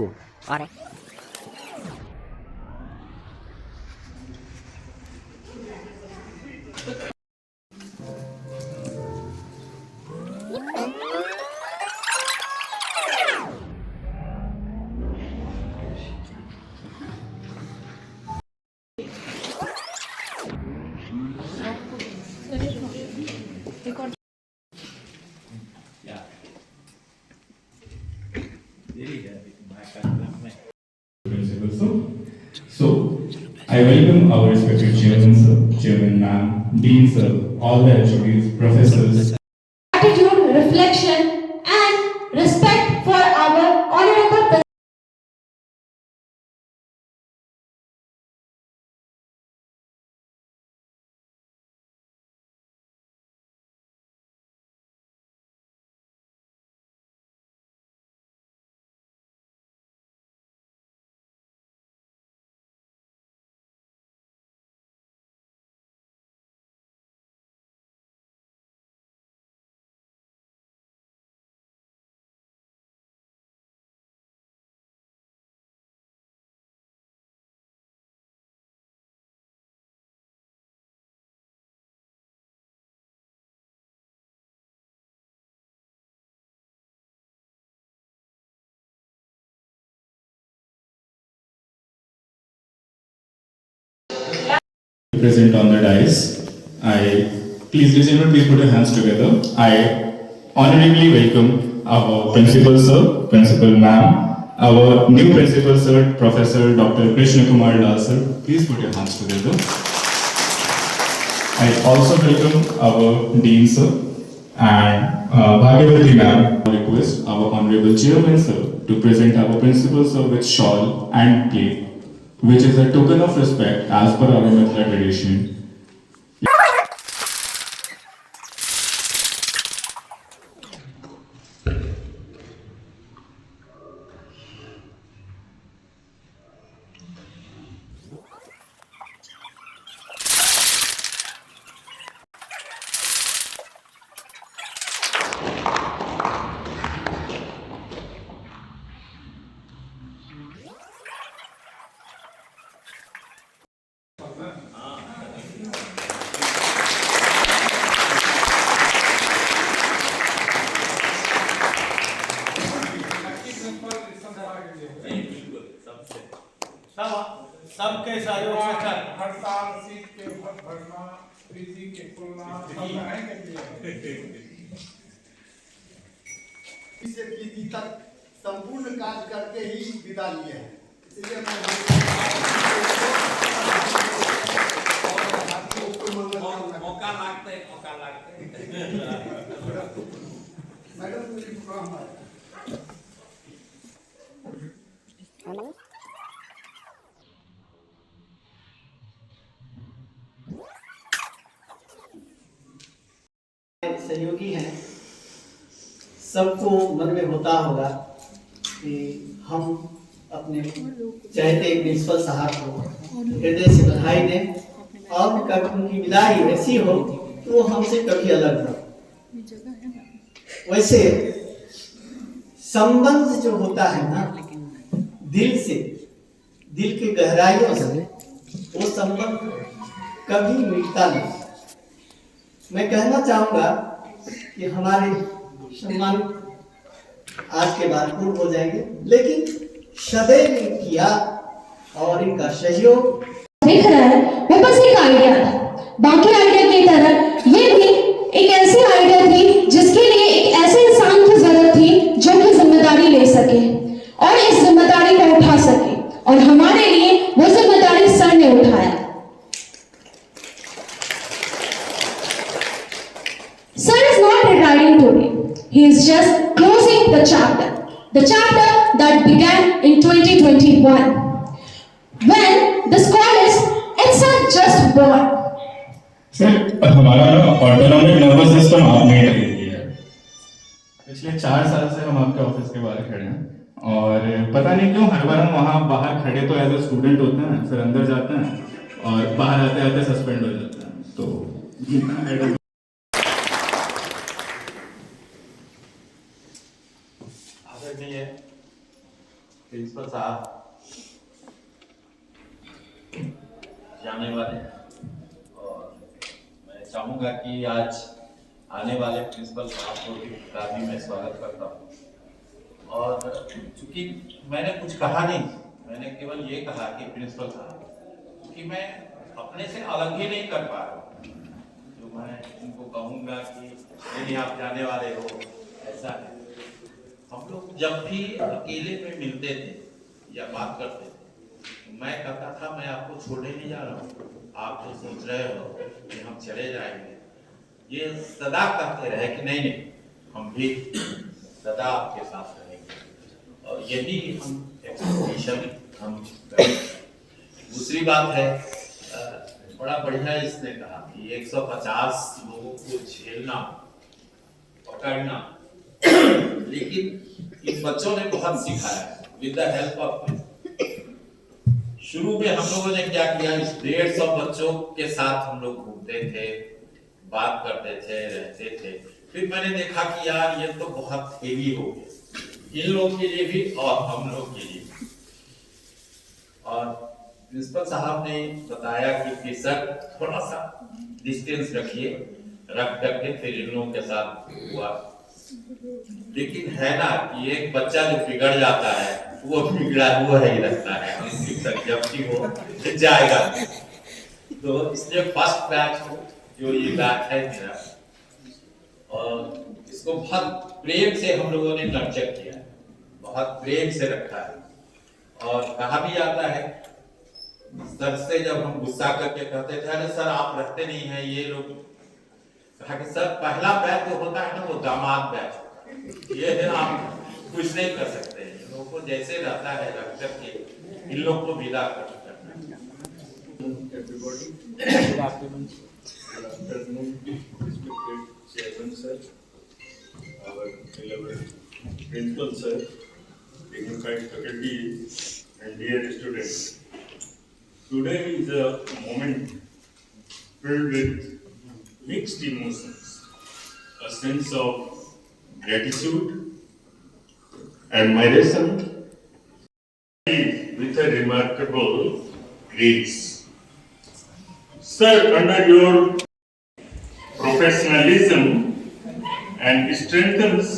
cool. Alright. Principal sir. So, I welcome our respected chairman sir, chairman ma'am, dean sir, all the HODs, professors. Gratitude, reflection, and respect for our honorable Present on the dais. Please, ladies and gentlemen, please put your hands together. I honorably welcome our principal sir, principal ma'am, our new principal sir, Professor Dr. Krishna Kumar Lal sir. Please put your hands together. I also welcome our dean sir and Bhagavati ma'am. Request our honorable chairman sir to present our principal sir with shawl and plate, which is a token of respect as per our Mithila tradition. सबके सहयोग से चल हर साल seat के भरना PG के खुलना सब आएंगे इससे पीजी तक संपूर्ण कार्य करके ही विदा लिए हैं। इसलिए मैं मौका लागते मैडम सहयोगी हैं, सबको मन में होता होगा कि हम अपने चाहते एक प्रिंसिपल साहब को हृदय से बधाई दें और उनकी विदाई ऐसी हो कि वो हमसे कभी अलग हो। वैसे संबंध जो होता है ना दिल से, दिल की गहराइयों से, वो संबंध कभी मिटता नहीं। मैं कहना चाहूंगा कि हमारे सम्मान आज के बाद पूर्ण हो जाएंगे, लेकिन सदैव इनकी याद और इनका सहयोग दिख रहा है वो बस एक आइडिया था। बाकी आइडिया की तरह ये भी एक ऐसी आइडिया थी जिसके लिए एक ऐसे इंसान की जरूरत थी जो कि जिम्मेदारी ले सके और इस जिम्मेदारी को उठा सके, और हमारे लिए वो जिम्मेदारी सर ने उठाया। Sir is not retiring today. He is just closing the chapter that began in 2021. When this college itself just born. Sir, हमारा ना ऑटोनॉमिक नर्वस सिस्टम आपने ट्रेन किया है। पिछले 4 साल से हम आपके ऑफिस के बाहर खड़े हैं और पता नहीं क्यों हर बार हम वहाँ बाहर खड़े तो एज ए स्टूडेंट होते हैं, फिर अंदर जाते हैं और बाहर आते आते सस्पेंड हो जाते हैं। तो प्रिंसिपल साहब, जाने वाले, और मैं चाहूँगा कि आज आने वाले प्रिंसिपल साहब को का भी मैं स्वागत करता हूँ। और चूँकि मैंने कुछ कहा नहीं, मैंने केवल ये कहा कि प्रिंसिपल साहब, क्योंकि मैं अपने से अलग ही नहीं कर पा रहा हूँ, जो मैं उनको कहूँगा कि नहीं आप जाने वाले हो, ऐसा है। हम लोग जब भी अकेले में मिलते थे या बात करते थे, तो मैं कहता था मैं आपको छोड़ने नहीं जा रहा हूँ, आप जो सोच रहे हो कि हम चले जाएंगे, ये सदा कहते रहे कि नहीं नहीं, हम भी सदा आपके साथ रहेंगे, और यही हम एक्सपेक्टेशन हम करेंगे। दूसरी बात है, बड़ा बढ़िया इसने कहा कि 150 लोगों को झेलना, पकड़ना, लेकिन इन बच्चों ने बहुत सिखाया विद द हेल्प ऑफ। शुरू में हम लोगों ने क्या किया, इस 150 बच्चों के साथ हम लोग घूमते थे, बात करते थे, रहते थे। फिर मैंने देखा कि यार ये तो बहुत हेवी हो गया, इन लोगों के लिए भी और हम लोग के लिए भी। और प्रिंसिपल साहब ने बताया कि सर थोड़ा सा डिस्टेंस रखिए, रख करके फिर इन लोगों के साथ हुआ। लेकिन है ना कि एक बच्चा जो बिगड़ जाता है वो बिगड़ा हुआ ही रहता है, अंतिम तक जब भी वो जाएगा। तो इसलिए फर्स्ट बैच हो जो ये बैच है मेरा, और इसको बहुत प्रेम से हम लोगों ने नर्चर किया है, बहुत प्रेम से रखा है। और कहा भी जाता है, सर से जब हम गुस्सा करके कहते थे अरे सर आप रहते नहीं हैं, ये लोग, कहा कि सर पहला बैच जो होता है ना वो दामाद बैच, ये है आप कुछ नहीं कर सकते, इन लोगों को जैसे रहता है रख करके इन लोग को विदा करना। Good afternoon, respected Chairman sir, our beloved Principal sir, dignified faculty and dear students. Today is a moment filled with mixed emotions, a sense of gratitude, admiration, with a remarkable grace. Sir, under your professionalism and strengthens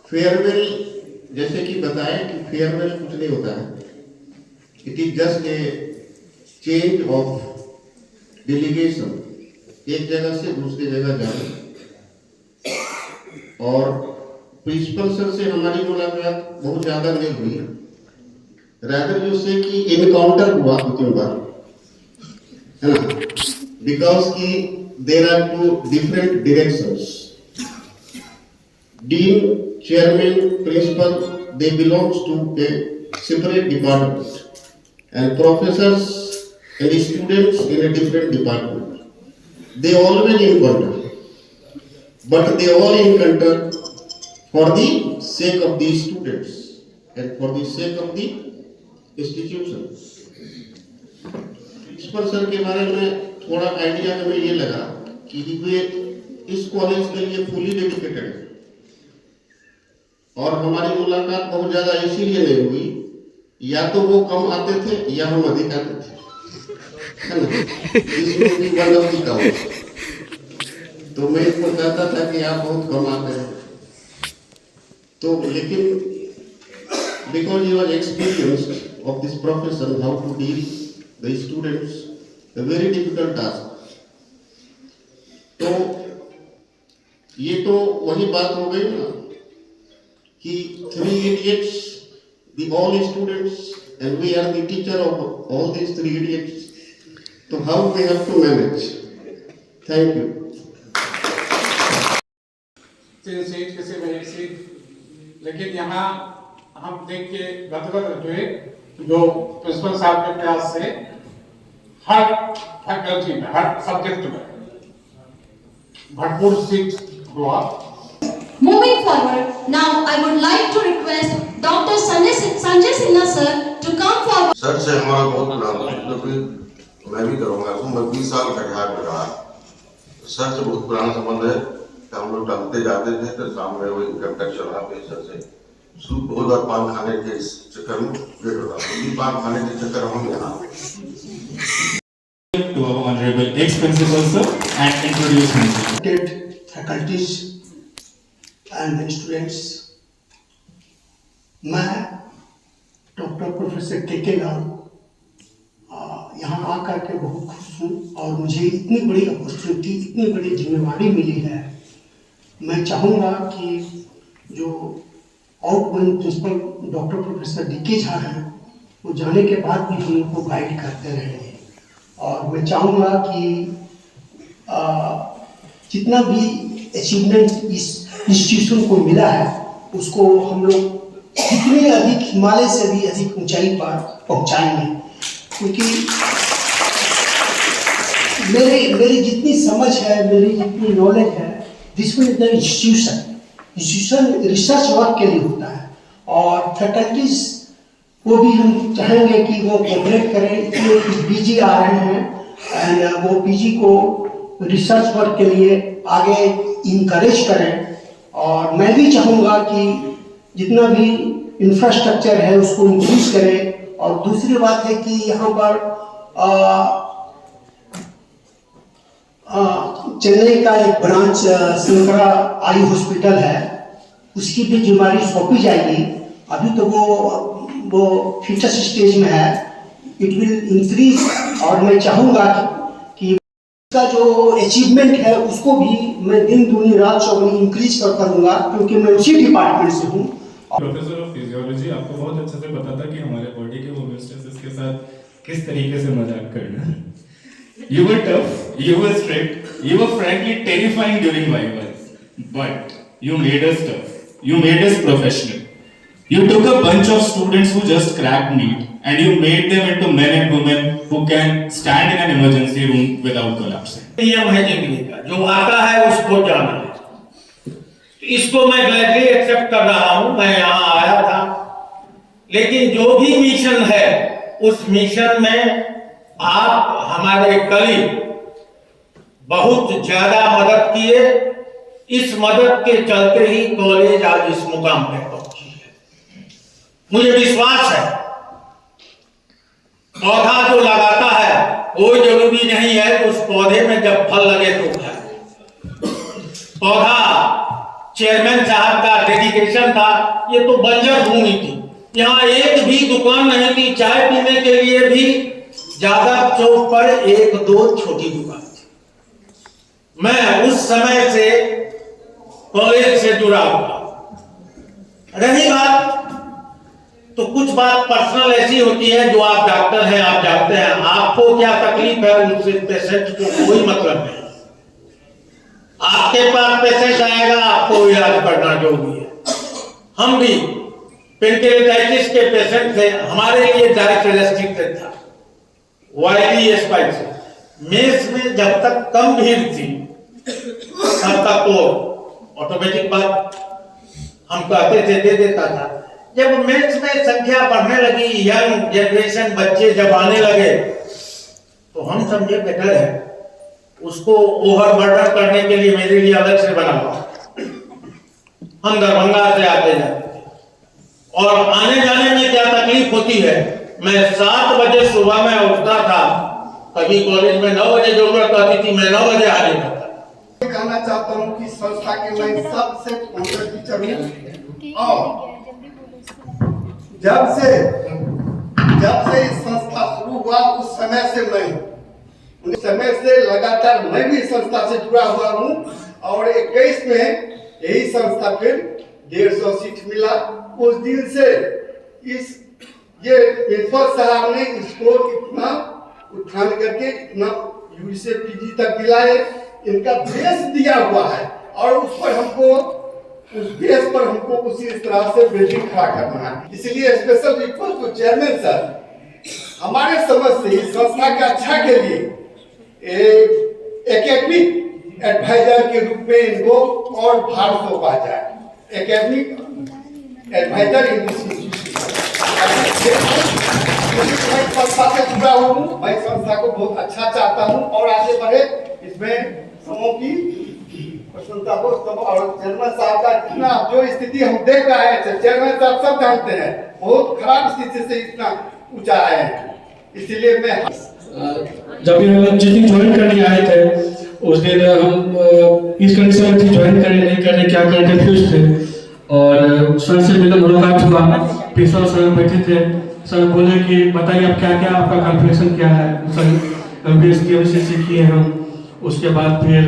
farewell, जैसे कि बताएं कि farewell कुछ नहीं होता है, it is just a change of delegation, एक जगह से दूसरी जगह जाना। और प्रिंसिपल सर से हमारी मुलाकात बहुत ज्यादा नहीं हुई, रादर जो से कि इनकाउंटर हुआ 2-3 बार, है ना, बिकॉज कि there are 2 different directions, dean, chairman, principal, they belongs to a separate department, and professors and students in a different department. They always encounter, but they all encounter for the sake of the students and for the sake of the institution. Principal sir के बारे में थोड़ा idea हमें ये लगा कि वे इस college के लिए फुली डेडिकेटेड है, और हमारी मुलाकात बहुत ज्यादा इसीलिए नहीं हुई, या तो वो कम आते थे या हम अधिक आते थे, है ना, इसमें भी बनौती का हो। तो मैं इसको कहता था कि आप बहुत कम आते हैं, तो लेकिन because you are experienced of this profession, how to deal the students, a very difficult task. तो ये तो वही बात हो गई ना कि 3 idiots, the all students, and we are the teacher of all these 3 idiots. So how we have to manage? Thank you. 3 seat किसी में 1 सीट, लेकिन यहाँ हम देख के गदगद हुए जो प्रिंसिपल साहब के प्रयास से हर फैकल्टी में, हर सब्जेक्ट में भरपूर सीट हुआ। Moving forward, now I would like to request Dr. Sanjay Sinha sir to come forward. Sir से हमारा बहुत पुराना, मैं भी करूँगा, मैं 20 साल कटिहार में रहा, सर से बहुत पुराना संबंध है। हम लोग टहलते जाते थे तो सामने वो इनकम टैक्स चला पे सर से सूप उधर पान खाने के इस चक्कर में लेट हो रहा है। पान खाने के चक्कर में हम यहाँ To our honorable ex-principal sir and introduce himself. faculties and students, मैं डॉक्टर प्रोफेसर के लाल यहाँ आकर के बहुत खुश हूँ और मुझे इतनी बड़ी अपॉर्चुनिटी, इतनी बड़ी जिम्मेवारी मिली है। मैं चाहूँगा कि जो outgoing principal doctor professor DK Jha हैं, वो जाने के बाद भी हम लोग को गाइड करते रहेंगे। और मैं चाहूँगा कि जितना भी अचीवमेंट इस इंस्टीट्यूशन को मिला है, उसको हम लोग जितने अधिक हिमालय से भी अधिक ऊंचाई पर पहुंचाएंगे, क्योंकि मेरी जितनी समझ है, मेरी जितनी नॉलेज है, this will the institution research work के लिए होता है। और फैकल्टीज को भी हम चाहेंगे कि वो कोऑपरेट करें, इसलिए PG आ रहे हैं एंड वो PG को रिसर्च वर्क के लिए आगे इनकरेज करें। और मैं भी चाहूँगा कि जितना भी इंफ्रास्ट्रक्चर है उसको इंक्रीज करें। और दूसरी बात है कि यहाँ पर चेन्नई का एक ब्रांच शंकरा आई हॉस्पिटल है, उसकी भी जिम्मेदारी सौंपी जाएगी। अभी तो वो फीचर्स स्टेज में है, इट विल इंक्रीज। और मैं चाहूँगा कि उसका जो अचीवमेंट है उसको भी मैं दिन दूनी रात चौगुनी इंक्रीज करूँगा, क्योंकि मैं उसी डिपार्टमेंट से हूँ। प्रोफेसर ऑफ फिजियोलॉजी, आपको बहुत अच्छे से पता था कि हमारे बॉडी के होमियोस्टेसिस के साथ किस तरीके से मजाक करना है। You were tough, you were strict, you were frankly terrifying during vivas, but you made us tough, you made us professional. You took a bunch of students who just cracked NEET and you made them into men and women who can stand in an emergency room without collapsing. नियम है जिंदगी का, जो आता है उसको जाना है। इसको मैं ग्लैडली एक्सेप्ट कर रहा हूं। मैं यहाँ आया था, लेकिन जो भी मिशन है उस मिशन में आप हमारे कलीग बहुत ज्यादा मदद किए। इस मदद के चलते ही कॉलेज आज इस मुकाम पे पहुंची है। मुझे विश्वास है पौधा जो लगाता है कोई जरूरी नहीं है उस पौधे में जब फल लगे तो खाए। पौधा चेयरमैन साहब का डेडिकेशन था। ये तो बंजर भूमि थी, यहाँ एक भी दुकान नहीं थी। चाय पीने के लिए भी जादव चौक पर 1-2 छोटी दुकान थी। मैं उस समय से कॉलेज से जुड़ा हुआ। रही बात तो कुछ बात पर्सनल ऐसी होती है, जो आप डॉक्टर हैं आप जानते हैं, आपको क्या तकलीफ है उससे पेशेंट को कोई मतलब नहीं। आपके पास पेशेंट आएगा, आपको इलाज करना जरूरी है। हम भी पेनक्लेटाइटिस के पेशेंट थे, हमारे लिए डाइट रेस्ट्रिक्टेड था, वायरली स्पाइस। मेस में जब तक कम भीड़ थी तब तक तो ऑटोमेटिक बात हम कहते थे, दे देता था। जब मेस में संख्या बढ़ने लगी, यंग जनरेशन बच्चे जब आने लगे, तो हम समझे बेटर है उसको ओवरबर्डन करने के लिए मेरे लिए अलग से बना हुआ। हम दरभंगा से आते जाते थे और आने जाने में क्या तकलीफ होती है। मैं 7 बजे सुबह में उठता था, कभी कॉलेज में 9 बजे जरूरत आती थी, मैं 9 बजे आ जाता था। कहना चाहता हूँ कि संस्था के मैं सबसे फाउंडर टीचर हूँ। और जब से इस संस्था शुरू हुआ उस समय से उस समय से लगातार मैं भी संस्था से जुड़ा हुआ हूँ। और 21 में यही संस्था फिर 150 सीट मिला। उस दिन से ये प्रिंसिपल साहब ने इसको इतना उठान करके इतना UG से PG तक दिलाए। इनका बेस दिया हुआ है और उस बेस पर हमको उसी तरह से बिल्डिंग खड़ा करना है। इसलिए special request to chairman sir, हमारे समझ से इस संस्था के अच्छा के लिए एकेडमिक एडवाइजर के रूप में इनको और भार सौंपा जाए। एकेडमिक एडवाइजर इन दिस संस्था से जुड़ा हूँ। मैं संस्था को बहुत अच्छा चाहता हूँ और आगे बढ़े, इसमें समूह की प्रसन्नता को सब, और चेयरमैन साहब का इतना जो स्थिति हम देख रहे हैं, चेयरमैन साहब सब जानते हैं, बहुत खराब स्थिति से इतना ऊंचा आए हैं। इसलिए मैं जब ये हम जितनी ज्वाइन करने आए थे उस दिन हम इस कंडीशन में ज्वाइन करें नहीं करें क्या करें कंफ्यूज थे, और सर से मिलकर मुलाकात हुआ, प्रिंसिपल सर बैठे थे, सर बोले कि बताइए आप क्या क्या आपका क्वालिफिकेशन क्या है। सर MBA किए हम, उसके बाद फिर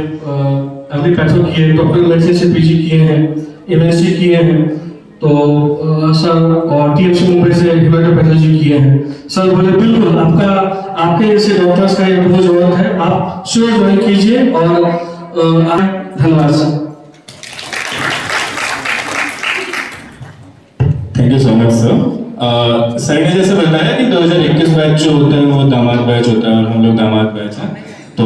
एग्रीकल्चर किए, डॉक्टर मेडिसिन से PG किए हैं, MSc किए हैं, तो सर और TMC मुंबई से हेमेटोपैथोलॉजी किए हैं। सर बोले बिल्कुल आपके जैसे डॉक्टर्स का ये बहुत जरूरत है, आप श्योर ज्वाइन कीजिए और धन्यवाद sir. Thank you so much sir. Sir ने जैसे बताया कि 2021 बैच जो होता है वो दामाद बैच होता है और हम लोग दामाद बैच हैं, तो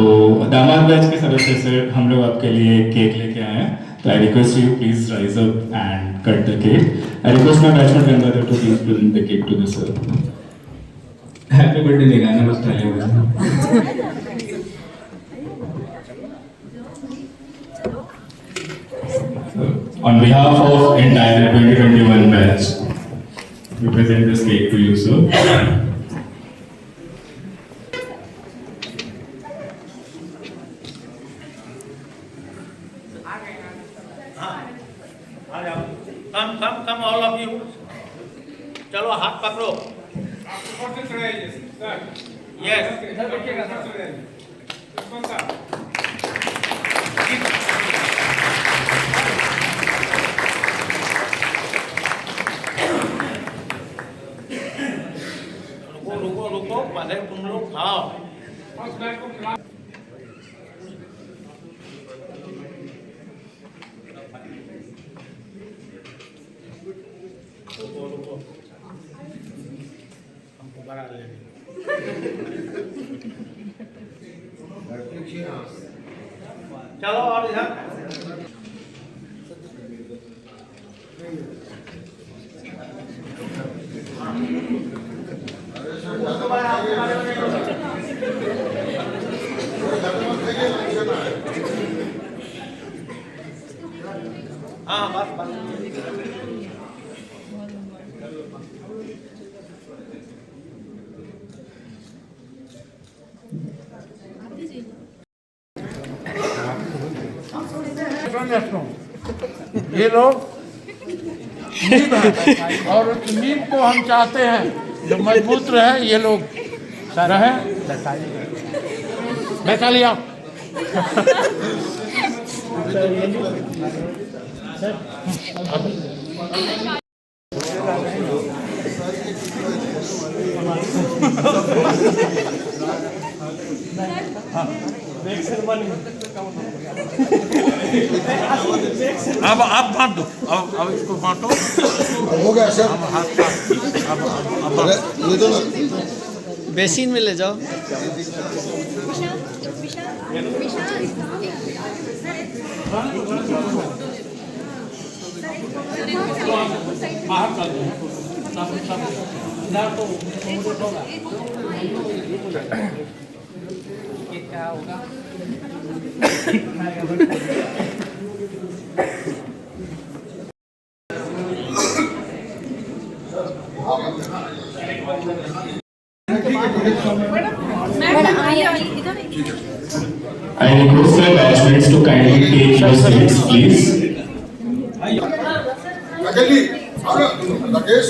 दामाद बैच के सदस्य से हम लोग आपके लिए केक लेके आए हैं। तो I request you please rise up and cut the cake. I request my batchmate member to please present the cake to the sir. Happy birthday नहीं गाना बस तालियां बजाओ। On behalf of entire 2021 batch, we present this cake to you, sir. Come all of you. चलो हाथ पकड़ो। Yes. रुको पहले तुम लोग खाओ। हमको बड़ा ले चलो और इधर हाँ बस ये लोग नींव है और उस नींव को हम चाहते हैं जो मजबूत रहे, ये लोग रहे। बैठा अब आप बांट दो, अब इसको बांटो। हो गया सर। अब ये दो ना, बेसिन में ले जाओ। बाहर कर दो सब क्या होगा। I request my batchmates to kindly take your seats, please. Rakesh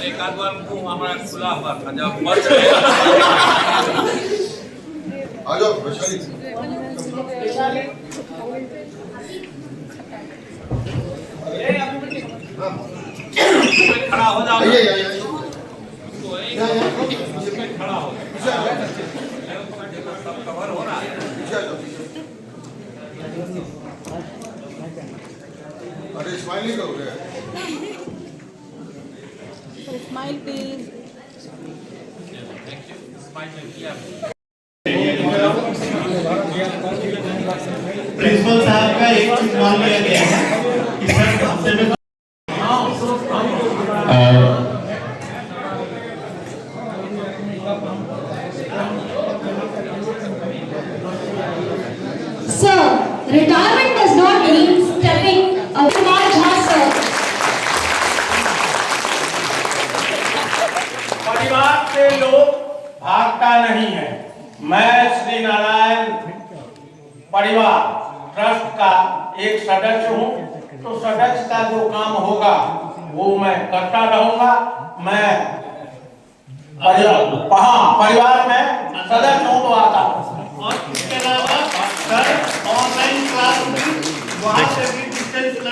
एक आध बार हमारा खुला हुआ था जब आ जाओ वैशाली। खड़ा हो जाओ। खड़ा हो सब कवर हो रहा है। अरे स्माइल नहीं करोगे? Smile please. Thank you. Smile किया। प्रिंसिपल साहब का एक चीज मान लिया गया है कि सर हफ्ते में Sir, retirement does not mean stepping away. Sir. परिवार से लोग भागता नहीं है। मैं श्री नारायण परिवार ट्रस्ट का एक सदस्य हूँ, तो सदस्य का जो काम होगा वो मैं करता रहूंगा। मैं परिवार में सदस्य हूँ तो आता हूँ। और इसके अलावा सर ऑनलाइन क्लास वहाँ से भी डिस्टेंस